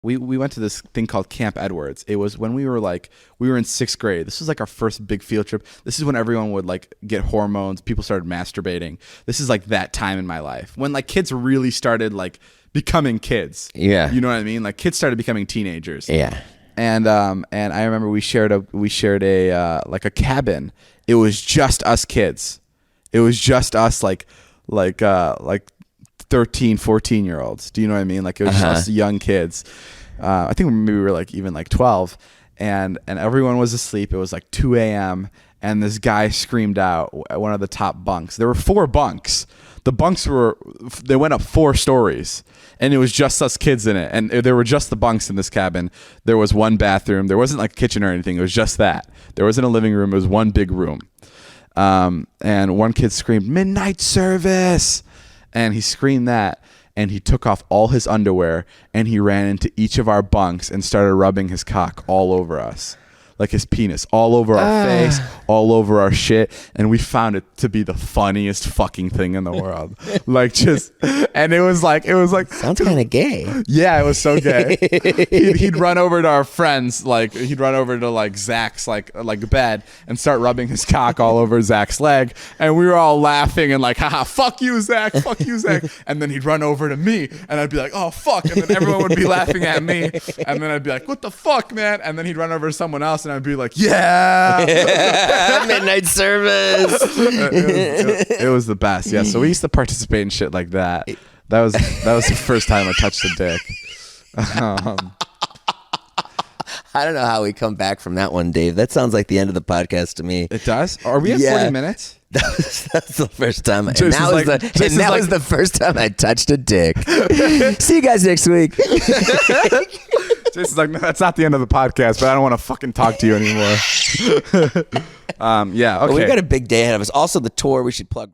we went to this thing called Camp Edwards. It was when we were in 6th grade. This was like our first big field trip. This is when everyone would like get hormones. People started masturbating. This is like that time in my life when like kids really started like becoming kids. Yeah. You know what I mean? Like kids started becoming teenagers. Yeah. And I remember we shared a like a cabin. It was just us kids. It was just us like 13, 14-year-olds. Do you know what I mean? Like it was just young kids. I think maybe we were like even like 12, and everyone was asleep. It was like 2 a.m. and this guy screamed out at one of the top bunks. There were 4 bunks. The bunks they went up 4 stories, and it was just us kids in it. And there were just the bunks in this cabin. There was one bathroom. There wasn't like a kitchen or anything. It was just that. There wasn't a living room. It was one big room. And one kid screamed, "Midnight service!" And he screamed that, and he took off all his underwear, and he ran into each of our bunks and started rubbing his cock all over us. Like his penis, all over our face, all over our shit. And we found it to be the funniest fucking thing in the world. And it was like Sounds kind of gay. yeah, it was so gay. He'd run over to our friends, like he'd run over to like Zach's like bed and start rubbing his cock all over Zach's leg, and we were all laughing and like, haha, fuck you, Zach, fuck you, Zach. And then he'd run over to me, and I'd be like, oh fuck, and then everyone would be laughing at me, and then I'd be like, what the fuck, man? And then he'd run over to someone else, and I'd be like, yeah, Midnight service. it was the best. Yeah, so we used to participate in shit like that. That was the first time I touched a dick. I don't know how we come back from that one, Dave. That sounds like the end of the podcast to me. It does? Are we at 40 minutes? That's the first time. And Jason's that was the first time I touched a dick. See you guys next week. Jason's like, no, that's not the end of the podcast, but I don't want to fucking talk to you anymore. Yeah, okay. Well, we've got a big day ahead of us. Also, the tour we should plug.